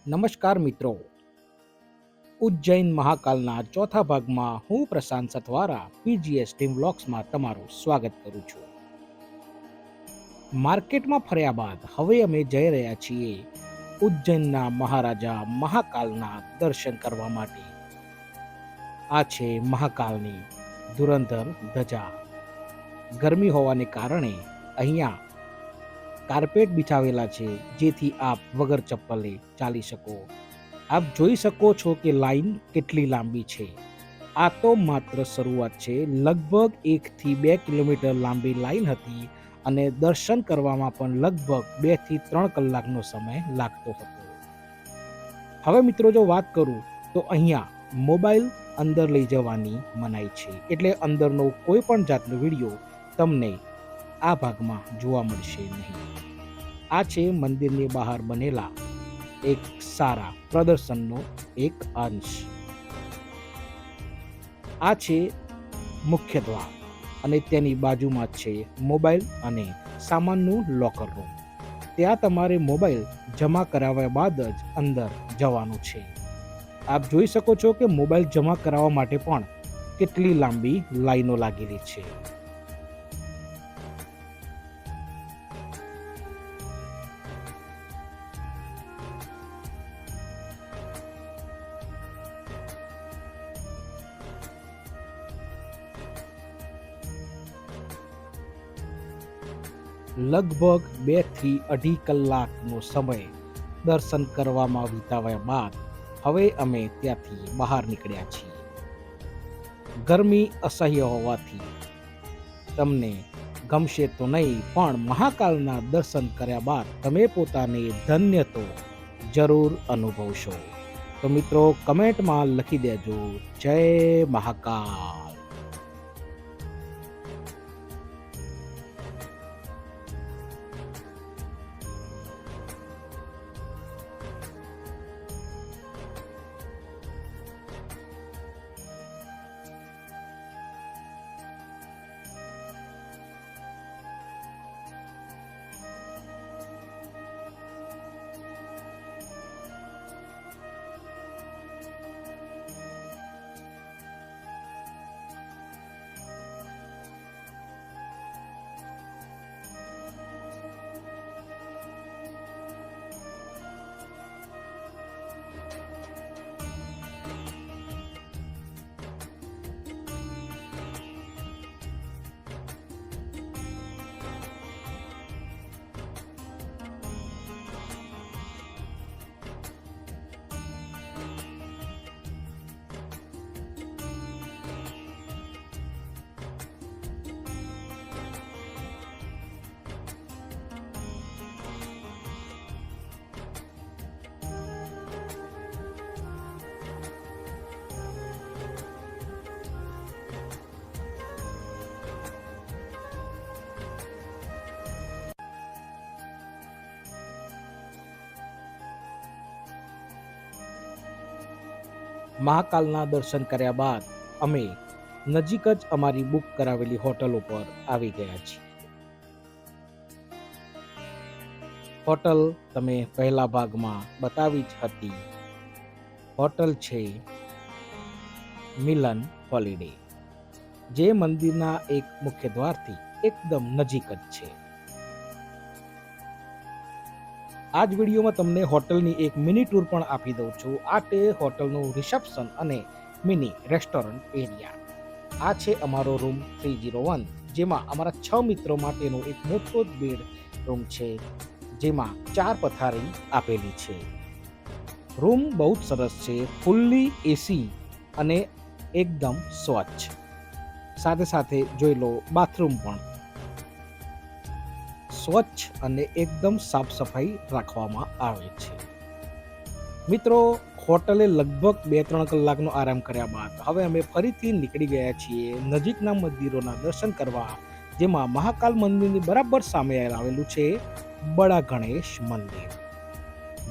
નમસ્કાર મિત્રો, ઉજ્જૈન મહાકાલના ચોથા ભાગમાં હું પ્રશાંત સથવારા પીજીએસ ટીમ વ્લોગ્સમાં તમારું સ્વાગત કરું છું. માર્કેટમાં ફર્યા બાદ હવે અમે જઈ રહ્યા છીએ ઉજ્જૈનના મહારાજા મહાકાલના દર્શન કરવા માટે. આ છે મહાકાલની ધુરંધર ધજા. ગરમી હોવાને કારણે અહીંયા કાર્પેટ બિછાવેલા છે, જેથી આપ વગર ચપ્પલે ચાલી શકો. આપ જોઈ શકો છો કે લાઈન કેટલી લાંબી છે. આ તો માત્ર શરૂઆત છે. લગભગ 1 થી 2 કિલોમીટર લાંબી લાઈન હતી અને દર્શન કરવામાં પણ લગભગ 2 થી 3 કલાકનો સમય લાગતો હતો. હવે મિત્રો જો વાત કરું તો અહીંયા મોબાઈલ અંદર લઈ જવાની મનાઈ છે, એટલે અંદરનો કોઈ પણ જાતનો વિડીયો તમને આ ભાગમાં જોવા મળશે નહીં. આ છે મંદિરની બહાર બનેલા એક સારા પ્રદર્શનનો એક અંશ. આ છે મુખ્ય દ્વાર અને તેની બાજુમાં છે મોબાઈલ અને સામાનનું લોકર રૂમ. ત્યાં તમારે મોબાઈલ જમા કરાવ્યા બાદ જ અંદર જવાનું છે. આપ જોઈ શકો છો કે મોબાઈલ જમા કરાવવા માટે પણ કેટલી લાંબી લાઈનો લાગેલી છે. લગભગ 2 થી 2.5 કલાકનો સમય દર્શન કરવામાં વિતાવ્યા બાદ હવે અમે ત્યાંથી બહાર નીકળ્યા છીએ. ગરમી અસહ્ય હોવાથી તમને ગમશે તો નહીં, પણ મહાકાલના દર્શન કર્યા બાદ તમે પોતાને ધન્ય તો જરૂર અનુભવશો. તો મિત્રો કમેન્ટમાં લખી દેજો જય મહાકાલ. મહાકાલના દર્શન કર્યા બાદ અમે નજીક જ અમારી બુક કરાવેલી હોટલ ઉપર આવી ગયા છીએ. હોટલ તમે પહેલા ભાગમાં બતાવી જ હતી. હોટલ છે મિલન હોલિડે, જે મંદિરના એક મુખ્ય દ્વારથી એકદમ નજીક જ છે. આ જ વિડીયોમાં તમને હોટલની એક મિની ટૂર પણ આપી દઉં છું. આ તે હોટલનું રિસેપ્શન અને મિની રેસ્ટોરન્ટ એરિયા. આ છે અમારો રૂમ 301, જેમાં અમારા 6 મિત્રો માટેનો એક મોટો બેડ રૂમ છે, જેમાં 4 પથારી આપેલી છે. રૂમ બહુ જ સરસ છે, ફૂલ્લી એસી અને એકદમ સ્વચ્છ. સાથે સાથે જોઈ લો બાથરૂમ પણ સ્વચ્છ અને એકદમ સાફ સફાઈ રાખવામાં આવે છે. મિત્રો હોટલે લગભગ 2-3 કલાકનો આરામ કર્યા બાદ હવે અમે ફરીથી નીકળી ગયા છીએ નજીકના મંદિરોના દર્શન કરવા, જેમાં મહાકાલ મંદિરની બરાબર સામે આવેલું છે બડા ગણેશ મંદિર.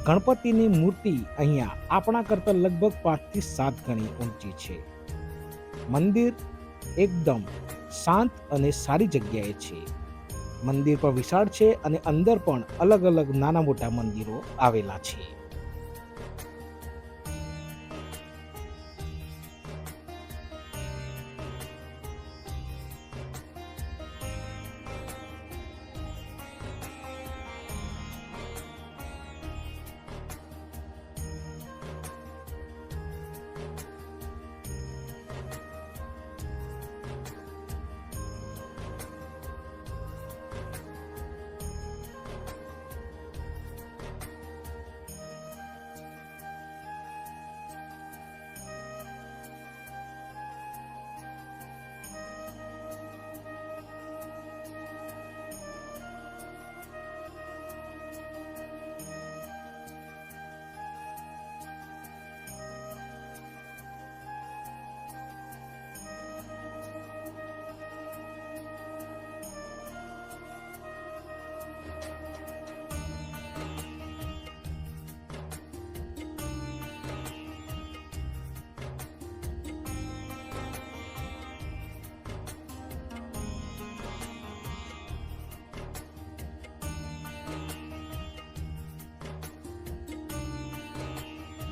ગણપતિની મૂર્તિ અહીંયા આપણા કરતાં લગભગ 5 થી 7 ગણી ઊંચી છે. મંદિર એકદમ શાંત અને સારી જગ્યાએ છે. મંદિર પણ વિશાળ છે અને અંદર પણ અલગ અલગ નાના મોટા મંદિરો આવેલા છે.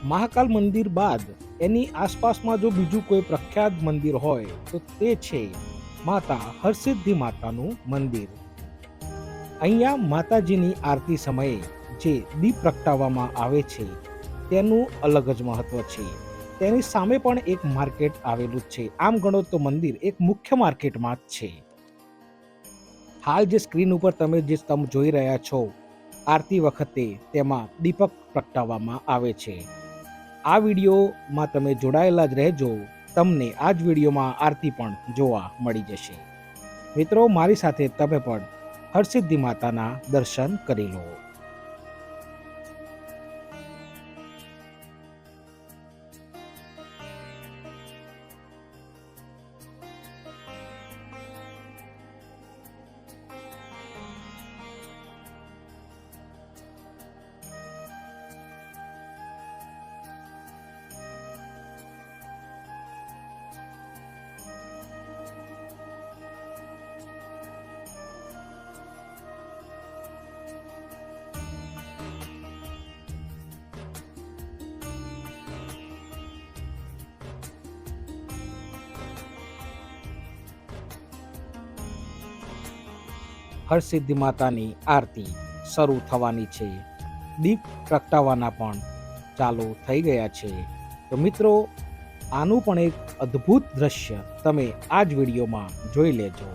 મહાકાલ મંદિર બાદ એની આસપાસમાં જો બીજું કોઈ પ્રખ્યાત મંદિર હોય તો તે છે માતા હરસિદ્ધિ માતાનું મંદિર. અહીંયા માતાજીની આરતી સમયે જે દીપ પ્રગટાવવામાં આવે છે તેનું અલગ જ મહત્વ છે. તેની સામે પણ એક માર્કેટ આવેલું છે. આમ ગણો તો મંદિર એક મુખ્ય માર્કેટમાં જ છે. હાલ જે સ્ક્રીન ઉપર તમે જોઈ રહ્યા છો આરતી વખતે તેમાં દીપક પ્રગટાવવામાં આવે છે. આ વિડીયોમાં તમે જોડાયેલા જ રહેજો, તમને આ જ વિડીયોમાં આરતી પણ જોવા મળી જશે. મિત્રો, મારી સાથે તમે પણ હરસિદ્ધિ માતાના દર્શન કરી લો. હરસિદ્ધિ માતાની આરતી શરૂ થવાની છે. દીપ પ્રગટાવવાના પણ ચાલુ થઈ ગયા છે. તો મિત્રો, આનું પણ એક અદ્ભુત દ્રશ્ય તમે આ જ વિડીયોમાં જોઈ લેજો.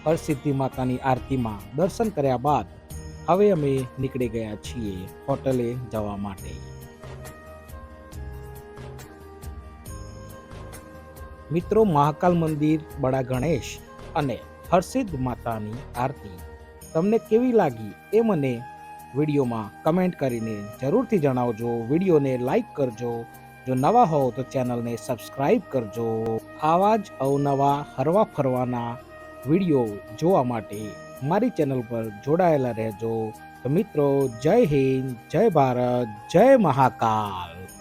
હરસિદ્ધિ માતાની આરતીમાં દર્શન કર્યા બાદ હવે અમે નીકળી ગયા છીએ હોટલે જવા માટે. મિત્રો, મહાકાલ મંદિર, બડા ગણેશ અને હરસિદ્ધ માતાની આરતી તમને કેવી લાગી એ મને વિડીયોમાં કમેન્ટ કરીને જરૂરથી જણાવજો. વિડીયોને લાઈક કરજો. જો નવા હો તો ચેનલને સબસ્ક્રાઈબ કરજો. આવા જ અવનવા હરવા ફરવાના વિડીયો જોવા માટે મારી ચેનલ પર જોડાયેલા રહેજો. તો મિત્રો, જય હિન્દ, જય ભારત, જય મહાકાલ.